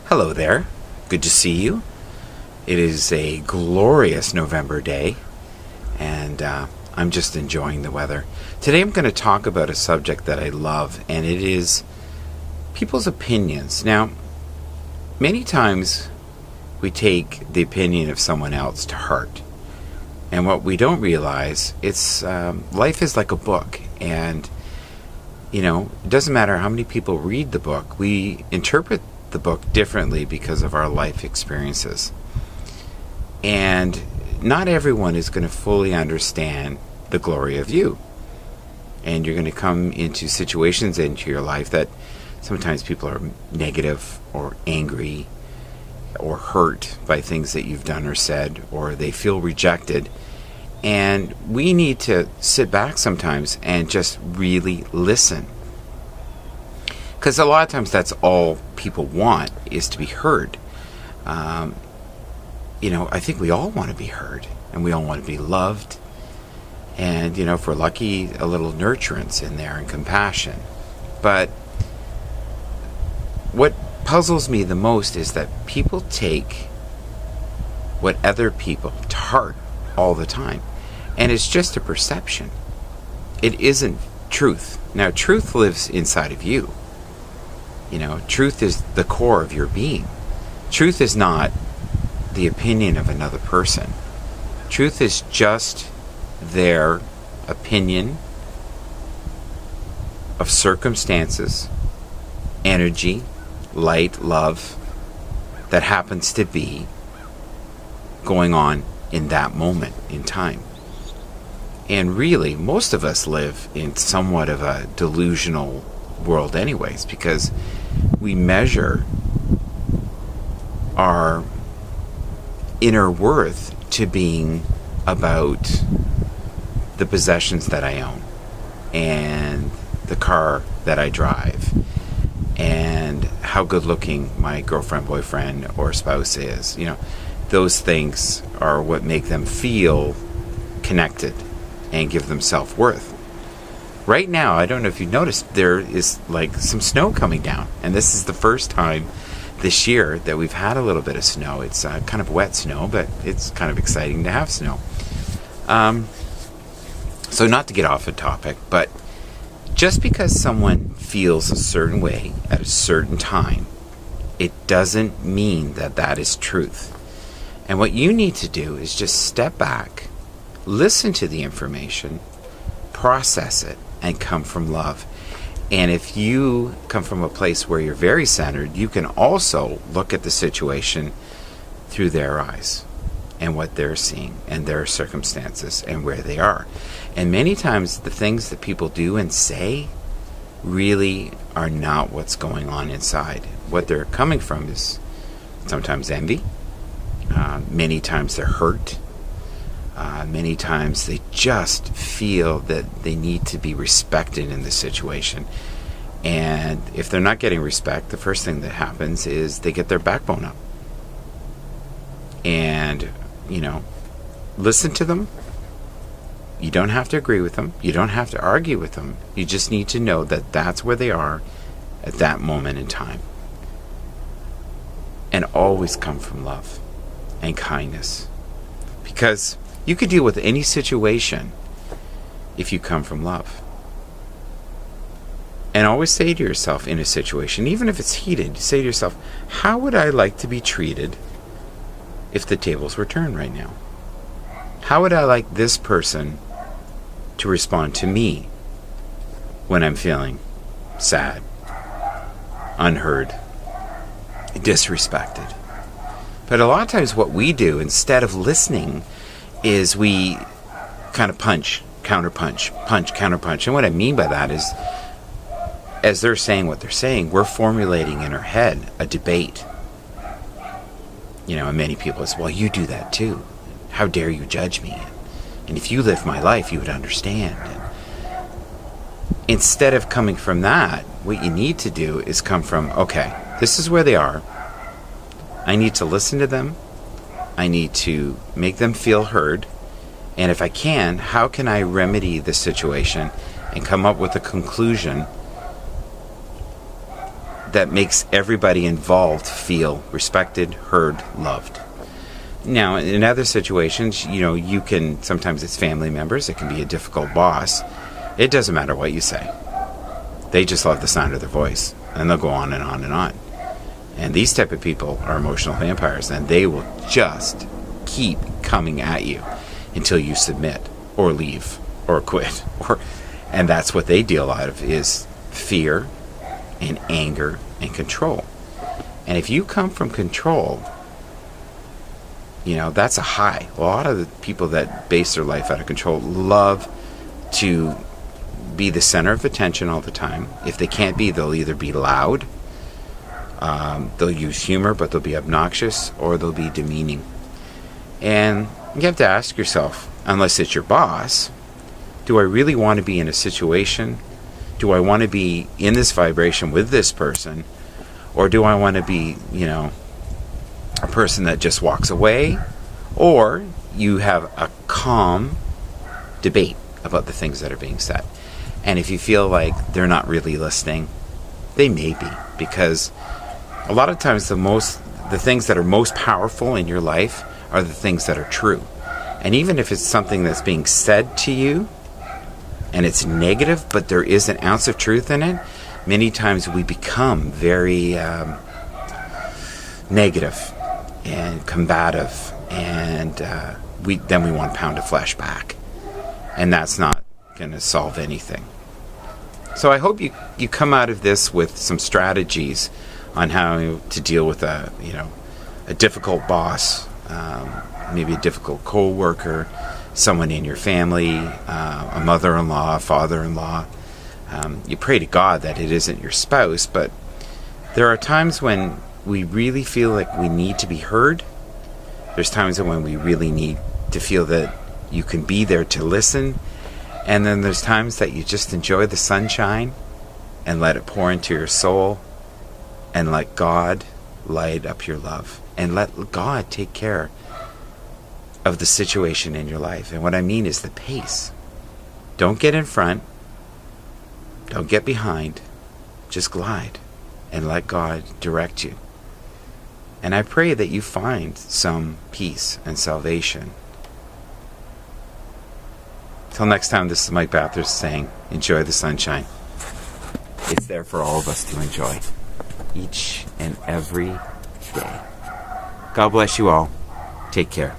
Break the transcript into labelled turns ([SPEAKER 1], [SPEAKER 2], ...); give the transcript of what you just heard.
[SPEAKER 1] Hello there. Good to see you. It is a glorious November day, and I'm just enjoying the weather. Today I'm going to talk about a subject that I love, and it is people's opinions. Now, many times we take the opinion of someone else to heart, and what we don't realize, it's life is like a book, and it doesn't matter how many people read the book, we interpret the book differently because of our life experiences. And not everyone is going to fully understand the glory of you. And you're going to come into situations into your life that sometimes people are negative or angry or hurt by things that you've done or said, or they feel rejected. And we need to sit back sometimes and just really listen. Because a lot of times that's all people want, is to be heard. I think we all want to be heard, and we all want to be loved. And, if we're lucky, a little nurturance in there and compassion. But what puzzles me the most is that people take what other people to heart all the time. And it's just a perception. It isn't truth. Now, truth lives inside of you. Truth is the core of your being. Truth is not the opinion of another person. Truth is just their opinion of circumstances, energy, light, love that happens to be going on in that moment in time. And really, most of us live in somewhat of a delusional world anyways, because we measure our inner worth to being about the possessions that I own and the car that I drive and how good looking my girlfriend, boyfriend, or spouse is. Those things are what make them feel connected and give them self-worth. Right now, I don't know if you've noticed, there is like some snow coming down. And this is the first time this year that we've had a little bit of snow. It's kind of wet snow, but it's kind of exciting to have snow. So not to get off the topic, but just because someone feels a certain way at a certain time, it doesn't mean that that is truth. And what you need to do is just step back, listen to the information, process it, and come from love. And if you come from a place where you're very centered, you can also look at the situation through their eyes and what they're seeing and their circumstances and where they are. And many times the things that people do and say really are not what's going on inside. What they're coming from is sometimes envy. Many times they're hurt. Many times they just feel that they need to be respected in the situation. And if they're not getting respect, the first thing that happens is they get their backbone up. And, listen to them. You don't have to agree with them. You don't have to argue with them. You just need to know that that's where they are at that moment in time. And always come from love and kindness. Because you could deal with any situation if you come from love. And always say to yourself in a situation, even if it's heated, say to yourself, how would I like to be treated if the tables were turned right now? How would I like this person to respond to me when I'm feeling sad, unheard, disrespected? But a lot of times what we do, instead of listening, is we kind of punch, counterpunch, punch, counterpunch. And what I mean by that is, as they're saying what they're saying, we're formulating in our head a debate. And many people say, well, you do that too. How dare you judge me? And if you lived my life, you would understand. And instead of coming from that, what you need to do is come from, okay, this is where they are. I need to listen to them. I need to make them feel heard. And if I can, how can I remedy the situation and come up with a conclusion that makes everybody involved feel respected, heard, loved. Now, in other situations, you can, sometimes it's family members, it can be a difficult boss. It doesn't matter what you say. They just love the sound of their voice, and they'll go on and on and on. And these type of people are emotional vampires, and they will just keep coming at you until you submit or leave or quit. And that's what they deal out of, is fear and anger and control. And if you come from control, that's a high. A lot of the people that base their life out of control love to be the center of attention all the time. If they can't be, they'll either be loud, they'll use humor, but they'll be obnoxious, or they'll be demeaning. And you have to ask yourself, unless it's your boss, do I really want to be in a situation? Do I want to be in this vibration with this person? Or do I want to be, a person that just walks away? Or you have a calm debate about the things that are being said. And if you feel like they're not really listening, they may be. Because a lot of times the things that are most powerful in your life are the things that are true. And even if it's something that's being said to you, and it's negative, but there is an ounce of truth in it, many times we become very negative and combative, and we want a pound of flesh back. And that's not going to solve anything. So I hope you come out of this with some strategies on how to deal with a difficult boss, maybe a difficult co-worker, someone in your family, a mother-in-law, a father-in-law. You pray to God that it isn't your spouse, but there are times when we really feel like we need to be heard. There's times when we really need to feel that you can be there to listen. And then there's times that you just enjoy the sunshine and let it pour into your soul, and let God light up your love, and let God take care of the situation in your life. And what I mean is the pace. Don't get in front. Don't get behind. Just glide and let God direct you. And I pray that you find some peace and salvation. Till next time, this is Mike Bathurst saying, enjoy the sunshine. It's there for all of us to enjoy each and every day. God bless you all. Take care.